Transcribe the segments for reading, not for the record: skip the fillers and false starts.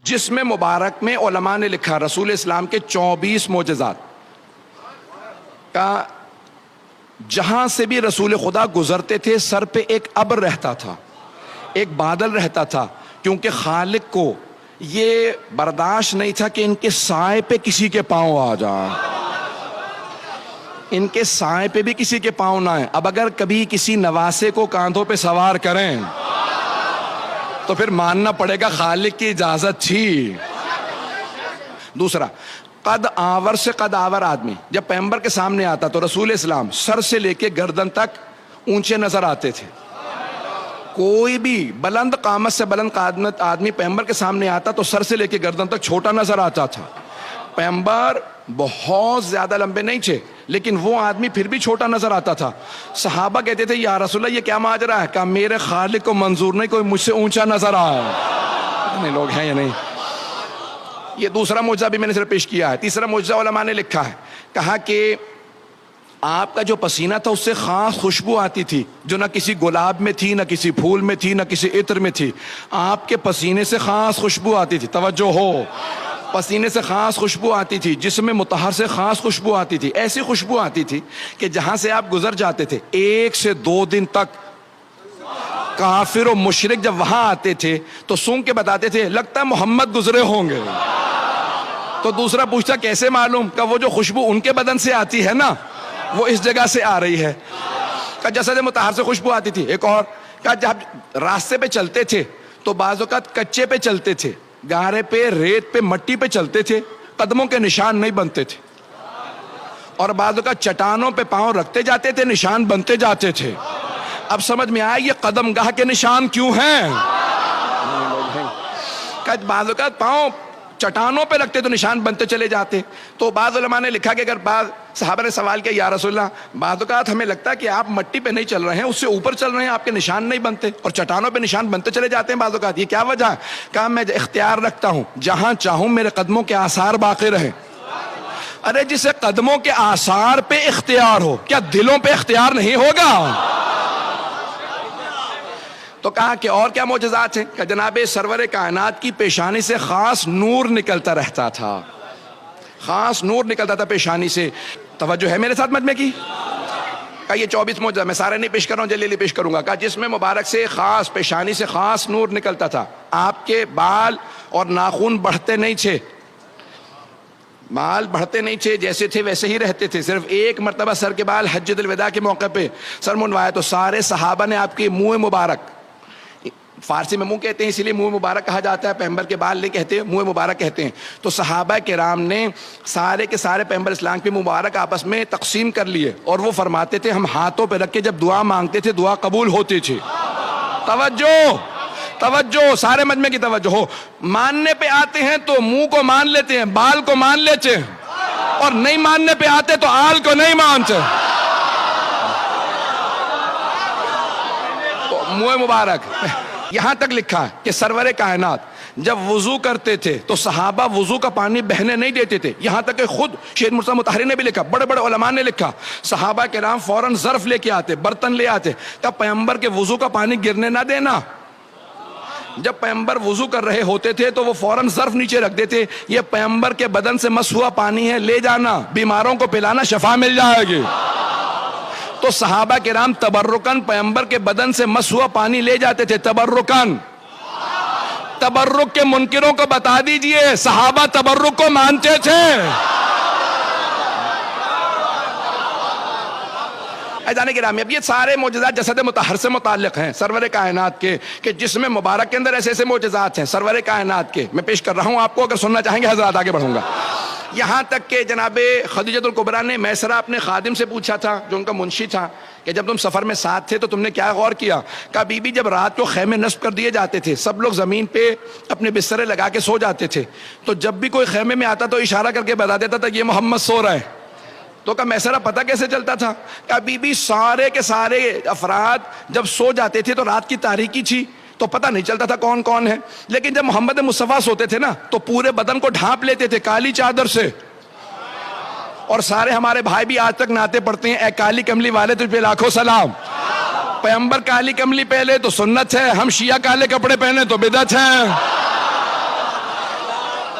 جسم مبارک میں علماء نے لکھا رسول اسلام کے 24 معجزات کا جہاں سے بھی رسول خدا گزرتے تھے سر پہ ایک ابر رہتا تھا، ایک بادل رہتا تھا، کیونکہ خالق کو یہ برداشت نہیں تھا کہ ان کے سائے پہ کسی کے پاؤں آ جائیں، ان کے سائے پہ بھی کسی کے پاؤں نہ آئیں۔ اب اگر کبھی کسی نواسے کو کاندھوں پہ سوار کریں تو پھر ماننا پڑے گا خالق کی اجازت تھی۔ دوسرا، قد آور سے قد آور آدمی جب پیغمبر کے سامنے آتا تو رسول اسلام سر سے لے کے گردن تک اونچے نظر آتے تھے۔ کوئی بھی بلند قامت سے بلند قامت آدمی پیغمبر کے سامنے آتا تو سر سے لے کے گردن تک چھوٹا نظر آتا تھا۔ پیغمبر بہت زیادہ لمبے نہیں تھے لیکن وہ آدمی پھر بھی چھوٹا نظر آتا تھا۔ صحابہ کہتے تھے یا رسول اللہ یہ کیا ماجرا ہے؟ کہا میرے خالق کو منظور نہیں کوئی مجھ سے اونچا نظر آئے۔ اتنے لوگ ہیں یا نہیں؟ یہ دوسرا معجزہ بھی میں نے صرف پیش کیا ہے۔ تیسرا معجزہ علماء نے لکھا ہے، کہا کہ آپ کا جو پسینہ تھا اس سے خاص خوشبو آتی تھی جو نہ کسی گلاب میں تھی، نہ کسی پھول میں تھی، نہ کسی عطر میں تھی۔ آپ کے پسینے سے خاص خوشبو آتی تھی، توجہ ہو، پسینے سے خاص خوشبو آتی تھی، جسم مطہر سے خاص خوشبو آتی تھی۔ ایسی خوشبو آتی تھی کہ جہاں سے آپ گزر جاتے تھے 1 سے 2 دن تک کافر و مشرک جب وہاں آتے تھے تو سونگ کے بتاتے تھے لگتا ہے محمد گزرے ہوں گے۔ تو دوسرا پوچھتا کیسے معلوم؟ کہ وہ جو خوشبو ان کے بدن سے آتی ہے نا وہ اس جگہ سے آ رہی ہے۔ کہ جسد مطہر سے خوشبو آتی تھی۔ ایک اور کہ جب راستے پہ چلتے تھے تو بعض اوقات کچے پہ چلتے تھے، گارے پہ، ریت پہ، مٹی پہ چلتے تھے، قدموں کے نشان نہیں بنتے تھے، اور بعض اوقات چٹانوں پہ پاؤں رکھتے جاتے تھے، نشان بنتے جاتے تھے۔ اب سمجھ میں آیا یہ قدم گاہ کے نشان کیوں ہیں؟ کہ بعض اوقات پاؤں چٹانوں پہ رکھتے تو نشان بنتے چلے جاتے۔ تو بعض علماء نے لکھا کہ اگر بعض صحابہ نے سوال کیا یا رسول اللہ بعض اوقات ہمیں لگتا ہے کہ آپ مٹی پہ نہیں چل رہے ہیں، اس سے اوپر چل رہے ہیں، آپ کے نشان نہیں بنتے اور چٹانوں پہ نشان بنتے چلے جاتے ہیں بعض اوقات، یہ کیا وجہ ہے؟ کہا میں اختیار رکھتا ہوں جہاں چاہوں میرے قدموں کے آثار باقی رہیں۔ ارے جسے قدموں کے آثار پہ اختیار ہو کیا دلوں پہ اختیار نہیں ہوگا؟ تو کہا کہ اور کیا معجزات ہیں؟ کہ جناب سرور کائنات کی پیشانی سے خاص نور نکلتا رہتا تھا، خاص نور نکلتا تھا پیشانی سے۔ توجہ ہے میرے ساتھ مجمع کی؟ کہ یہ 24 معجزہ میں سارے نہیں پیش کر رہا ہوں، جلدی جلدی پیش کروں گا۔ کہ جس میں مبارک سے خاص پیشانی سے خاص نور نکلتا تھا، آپ کے بال اور ناخن بڑھتے نہیں تھے، بال بڑھتے نہیں تھے، جیسے تھے ویسے ہی رہتے تھے۔ صرف ایک مرتبہ سر کے بال حجۃ الوداع کے موقع پہ سر منڈوایا تو سارے صحابہ نے آپ کے منہ مبارک، فارسی میں منہ کہتے ہیں اسی لیے منہ مبارک کہا جاتا ہے، پیغمبر کے بال نہیں کہتے، منہ مبارک کہتے ہیں۔ تو صحابہ کرام نے سارے کے سارے پیغمبر اسلام کے مبارک آپس میں تقسیم کر لیے اور وہ فرماتے تھے ہم ہاتھوں پہ رکھ کے جب دعا مانگتے تھے دعا قبول ہوتی تھی۔ توجہ توجہ، سارے مجمع کی توجہ ہو۔ ماننے پہ آتے ہیں تو منہ کو مان لیتے ہیں، بال کو مان لیتے ہیں، اور نہیں ماننے پہ آتے تو آل کو نہیں مانتے۔ تو منہ مبارک یہاں تک لکھا ہے کہ سرور کائنات جب وضو کرتے تھے تو صحابہ وضو کا پانی بہنے نہیں دیتے تھے، یہاں تک کہ خود شیخ مرتضیٰ مطہری نے بھی لکھا، بڑے بڑے علماء نے لکھا، صحابہ کرام فوراً ظرف لے کے آتے، برتن لے آتے، تب پیغمبر کے وضو کا پانی گرنے نہ دینا۔ جب پیغمبر وضو کر رہے ہوتے تھے تو وہ فوراً ظرف نیچے رکھ دیتے، یہ پیغمبر کے بدن سے مس ہوا پانی ہے، لے جانا، بیماروں کو پلانا، شفا مل جائے گی۔ تو صحابہ کرام تبرکن پیغمبر کے بدن سے مس ہوا پانی لے جاتے تھے، تبرکن۔ تبرک کے منکروں کو بتا دیجئے صحابہ تبرک کو مانتے تھے۔ جانے گرامی، اب یہ سارے معجزات جسد مطہر سے متعلق ہیں سرور کائنات کے، کہ جسم مبارک کے اندر ایسے ایسے معجزات ہیں سرور کائنات کے، میں پیش کر رہا ہوں آپ کو، اگر سننا چاہیں گے حضرات آگے بڑھوں گا۔ یہاں تک کہ جناب خدیجۃ الکبریٰ نے میسرہ اپنے خادم سے پوچھا تھا جو ان کا منشی تھا کہ جب تم سفر میں ساتھ تھے تو تم نے کیا غور کیا؟ کہا بی بی جب رات کو خیمے نصب کر دیے جاتے تھے سب لوگ زمین پہ اپنے بسترے لگا کے سو جاتے تھے، تو جب بھی کوئی خیمے میں آتا تو اشارہ کر کے بتا دیتا تھا یہ محمد سو رہا ہے۔ تو کہا میسرہ پتہ کیسے چلتا تھا؟ کہا بی بی سارے کے سارے افراد جب سو جاتے تھے تو رات کی تاریکی تھی تو پتہ نہیں چلتا تھا کون کون ہے، لیکن جب محمد مصطفیٰ سوتے تھے نا تو پورے بدن کو ڈھانپ لیتے تھے کالی چادر سے، اور سارے ہمارے بھائی بھی آج تک نعتیں پڑھتے ہیں، اے کالی کملی والے تجھ پہ لاکھوں سلام۔ پیغمبر کالی کملی پہلے تو سنت ہے، ہم شیعہ کالے کپڑے پہنے تو بدعت ہے۔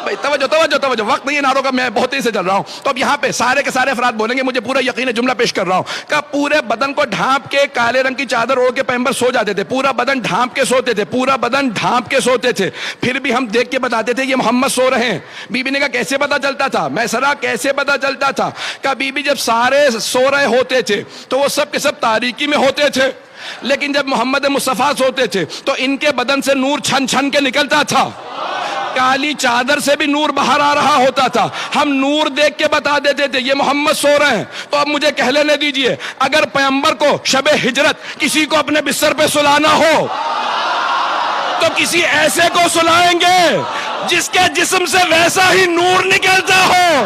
بھائی توجہ توجہ توجہ، وقت نہیں ہے نعروں کا، میں بہت تیزی سے چل رہا ہوں. تو اب یہاں پہ سارے کے سارے افراد بولیں گے، مجھے پورا یقین ہے، جملہ پیش کر رہا ہوں کہ پورے بدن کو ڈھانپ کے کالے رنگ کی چادر اوڑھ کے پیغمبر سو جاتے تھے، پورا بدن ڈھانپ کے سوتے تھے، پورا بدن ڈھانپ کے سوتے تھے. پھر بھی ہم دیکھ کے بتاتے تھے یہ محمد سو رہے ہیں. بی بی نے کہا کیسے پتا چلتا تھا؟ میں سرا کیسے پتا چلتا تھا؟ کہ بی بی جب سارے سو رہے ہوتے تھے تو وہ سب کے سب تاریکی میں ہوتے تھے، لیکن جب محمد مصطفیٰ سوتے تھے تو ان کے بدن سے نور چھن چھن کے نکلتا تھا، کالی چادر سے بھی نور باہر آ رہا ہوتا تھا. ہم نور دیکھ کے بتا دیتے تھے یہ محمد سو رہے ہیں. تو اب مجھے کہہ لینے دیجئے، اگر پیغمبر کو شب ہجرت کسی کو اپنے بستر پہ سلانا ہو تو کسی ایسے کو سلائیں گے جس کے جسم سے ویسا ہی نور نکلتا ہو.